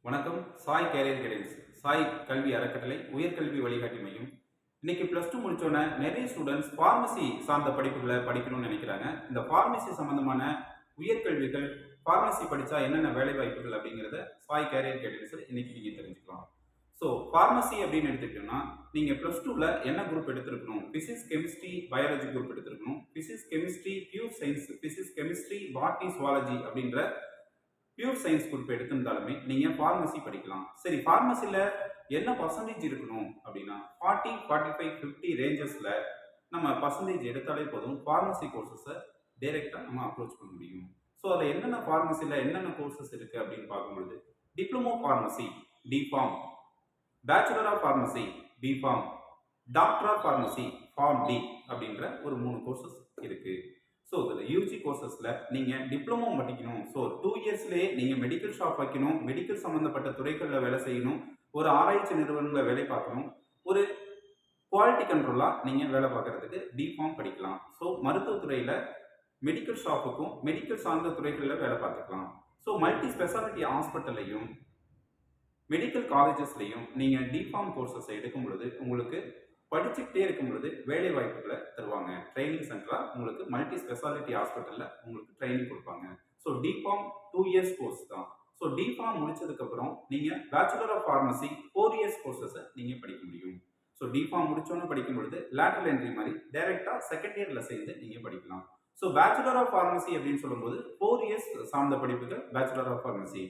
வணக்கம். Sai carrier guidance, Sai கல்வி அறக்கட்டளை, உயர்கல்வி வழிகாட்டி மையம். இன்னைக்கு +2 முடிச்சோன்னே நிறைய ஸ்டூடெண்ட்ஸ் ஃபார்மசி சார்ந்த படிப்புகளை படிக்கணும்னு நினைக்கிறாங்க. இந்த ஃபார்மசி சம்பந்தமான உயர்கல்விகள், ஃபார்மசி படித்தா என்னென்ன வேலை வாய்ப்புகள் அப்படிங்கிறத சாய் கேரியர் கைடன்ஸில் இன்னைக்கு நீங்கள் தெரிஞ்சுக்கலாம். ஸோ ஃபார்மசி அப்படின்னு எடுத்துக்கிட்டோம்னா, நீங்கள் +2ல் என்ன குரூப் எடுத்திருக்கணும்? ஃபிசிக்ஸ், கெமிஸ்ட்ரி, பயாலஜி குரூப் எடுத்திருக்கணும். Physics, chemistry, pure science, physics, chemistry, botany, zoology அப்படின்ற பியூர் சயின்ஸ் குரூப் எடுத்திருந்தாலுமே நீங்கள் ஃபார்மசி படிக்கலாம். சரி, ஃபார்மசியில் என்ன பர்சன்டேஜ் இருக்கணும் அப்படின்னா 40, 45, 50 ரேஞ்சஸில் நம்ம பர்சன்டேஜ் எடுத்தாலே போதும், ஃபார்மசி கோர்சஸை டைரெக்டாக நம்ம அப்ரோச் பண்ண முடியும். ஸோ அதில் என்னென்ன ஃபார்மசியில் என்னென்ன கோர்சஸ் இருக்குது அப்படின்னு பார்க்கும்பொழுது, diploma pharmacy DPharm, bachelor of pharmacy BPharm, doctor of pharmacy pharm D அப்படின்ற ஒரு 3 கோர்சஸ் இருக்குது. ஸோ இதில் யூஜி கோர்சஸில் நீங்கள் டிப்ளமோ படிக்கணும். ஸோ 2 இயர்ஸ்லேயே நீங்கள் மெடிக்கல் ஷாப் வைக்கணும், மெடிக்கல் சம்மந்தப்பட்ட துறைகளில் வேலை செய்யணும், ஒரு ஆராய்ச்சி நிறுவனங்களில் வேலை பார்க்கணும், ஒரு குவாலிட்டி கண்ட்ரோலாக நீங்கள் வேலை பார்க்குறதுக்கு டிஃபார்ம் படிக்கலாம். ஸோ மருத்துவத்துறையில் மெடிக்கல் ஷாப்புக்கும் மெடிக்கல் சார்ந்த துறைகளில் வேலை பார்த்துக்கலாம். ஸோ மல்டி ஸ்பெஷாலிட்டி ஹாஸ்பிட்டல்லையும் மெடிக்கல் காலேஜஸ்லையும் நீங்கள் டிஃபார்ம் கோர்சஸை எடுக்கும் பொழுது உங்களுக்கு படிச்சுக்கிட்டே இருக்கும் பொழுது வேலை வாய்ப்புகளை தருவாங்க. ட்ரைனிங் சென்டராக உங்களுக்கு மல்டி ஸ்பெஷாலிட்டி ஹாஸ்பிட்டலில் உங்களுக்கு ட்ரைனிங் கொடுப்பாங்க. ஸோ டிஃபார்ம் 2 இயர்ஸ் கோர்ஸ் தான். ஸோ டிஃபார்ம் முடிச்சதுக்கப்புறம் நீங்கள் பேச்சுலர் ஆஃப் ஃபார்மசி 4 இயர்ஸ் கோர்சஸை நீங்கள் படிக்க முடியும். ஸோ டிஃபார்ம் முடிச்சோன்னு படிக்கும் பொழுது லேட்டரல் என்ட்ரி மாதிரி டைரெக்டாக செகண்ட் இயரில் சேர்ந்து நீங்கள் படிக்கலாம். ஸோ பேச்சுலர் ஆஃப் ஃபார்மசி அப்படின்னு சொல்லும்போது 4 இயர்ஸ் சார்ந்த படிப்புகள் பேச்சுலர் ஆஃப் ஃபார்மசி.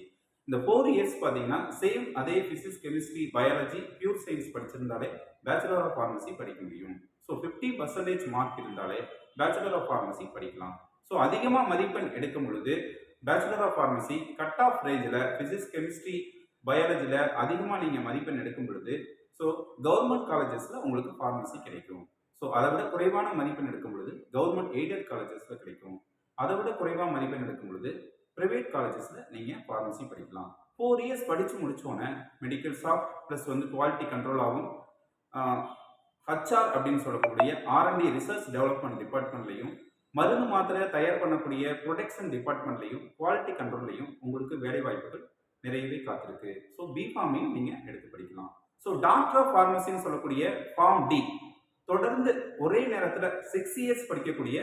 இந்த 4 இயர்ஸ் பார்த்தீங்கன்னா சேம் அதே physics, chemistry, biology, pure science படிச்சிருந்தாலே பேச்சுலர் ஆஃப் ஃபார்மசி படிக்க முடியும். ஸோ 50% மார்க் இருந்தாலே பேச்சுலர் ஆஃப் ஃபார்மசி படிக்கலாம். ஸோ அதிகமாக மதிப்பெண் எடுக்கும் பொழுது bachelor of pharmacy cut off ரேஞ்சில் ஃபிசிக்ஸ், கெமிஸ்ட்ரி, பயாலஜியில் அதிகமாக நீங்கள் மதிப்பெண் எடுக்கும் பொழுது ஸோ கவர்மெண்ட் காலேஜஸில் உங்களுக்கு ஃபார்மசி கிடைக்கும். ஸோ அதை விட குறைவான மதிப்பெண் எடுக்கும் பொழுது கவர்மெண்ட் எய்டட் காலேஜஸில் கிடைக்கும். அதை விட குறைவான மதிப்பெண் எடுக்கும் பொழுது ப்ரைவேட் காலேஜஸில் நீங்கள் ஃபார்மசி படிக்கலாம். 4 இயர்ஸ் படித்து முடித்தோன்னே medical shop plus quality control ஆகும், ஹச்ஆர் அப்படின்னு சொல்லக்கூடிய R&D ரிசர்ச் டெவலப்மெண்ட் டிபார்ட்மெண்ட்லையும், மருந்து மாத்திரை தயார் பண்ணக்கூடிய ப்ரொடக்ஷன் டிபார்ட்மெண்ட்லையும், குவாலிட்டி கண்ட்ரோல்லையும் உங்களுக்கு வேலை வாய்ப்புகள் நிறையவே காத்திருக்கு. ஸோ பிஃபார்மையும் நீங்கள் எடுத்து படிக்கலாம். ஸோ டாக்டர் ஆஃப் ஃபார்மசின்னு சொல்லக்கூடிய ஃபார்ம் டி தொடர்ந்து ஒரே நேரத்தில் 6 இயர்ஸ் படிக்கக்கூடிய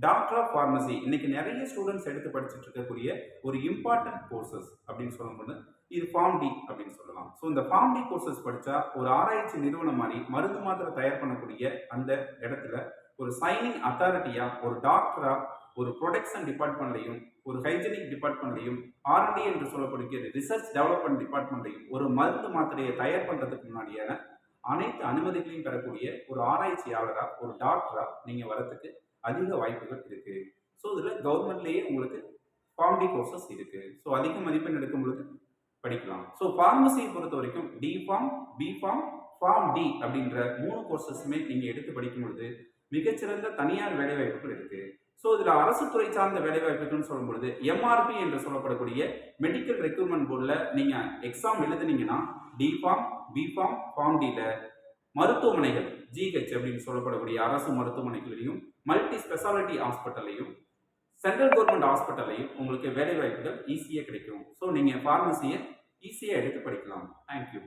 டாக்டர் ஆஃப் ஃபார்மசி இன்னைக்கு நிறைய ஸ்டூடெண்ட்ஸ் எடுத்து படிச்சுட்டு இருக்கக்கூடிய ஒரு இம்பார்ட்டன்ட் கோர்சஸ் அப்படின்னு சொல்லும்போது இது ஃபார்ம் டி அப்படின்னு சொல்லலாம். ஸோ இந்த ஃபார்ம் டி கோர்சஸ் படித்தா ஒரு ஆராய்ச்சி நிறுவனம் மாதிரி மருந்து மாத்திரை தயார் பண்ணக்கூடிய அந்த இடத்துல ஒரு சைனிங் அத்தாரிட்டியாக, ஒரு டாக்டராக, ஒரு ப்ரொடக்ஷன் டிபார்ட்மெண்ட்லையும், ஒரு ஹைஜெனிக் டிபார்ட்மெண்ட்லையும், R&D என்று சொல்லக்கூடிய ரிசர்ச் டெவலப்மெண்ட் டிபார்ட்மெண்ட்லையும் ஒரு மருந்து மாத்திரையை தயார் பண்ணுறதுக்கு முன்னாடியான அனைத்து அனுமதிகளையும் பெறக்கூடிய ஒரு ஆராய்ச்சியாளராக, ஒரு டாக்டராக நீங்கள் வரத்துக்கு அதிக வாய்ப்புகள் இருக்குது. ஸோ இதில் கவர்மெண்ட்லேயே உங்களுக்கு ஃபார்ம் டி கோர்சஸ் இருக்குது. ஸோ அதிக மதிப்பெண் எடுக்கும் பொழுது படிக்கலாம். ஸோ ஃபார்மசியை பொறுத்த வரைக்கும் டிஃபார்ம், பிஃபார்ம், ஃபார்ம் டி அப்படின்ற 3 கோர்சஸுமே நீங்கள் எடுத்து படிக்கும் பொழுது மிகச்சிறந்த தனியார் வேலைவாய்ப்புகள் இருக்குது. ஸோ இதில் அரசு துறை சார்ந்த வேலைவாய்ப்புகள்னு சொல்லும் பொழுது MRP என்று சொல்லப்படக்கூடிய மெடிக்கல் ரெக்ரூட்மெண்ட் போர்டில் நீங்கள் எக்ஸாம் எழுதுனீங்கன்னா டிஃபார்ம், பிஃபார்ம், ஃபார்ம் டியில் மருத்துவமனைகள் GH அப்படின்னு சொல்லப்படக்கூடிய அரசு மருத்துவமனைகளையும், மல்டி ஸ்பெஷாலிட்டி ஹாஸ்பிட்டல்லையும், சென்ட்ரல் கவர்மெண்ட் ஹாஸ்பிட்டல்லையும் உங்களுக்கு வேலை வாய்ப்புகள் ஈஸியாக கிடைக்கும். ஸோ நீங்கள் ஃபார்மசியை ஈஸியாக எடுத்து படிக்கலாம். தேங்க்யூ.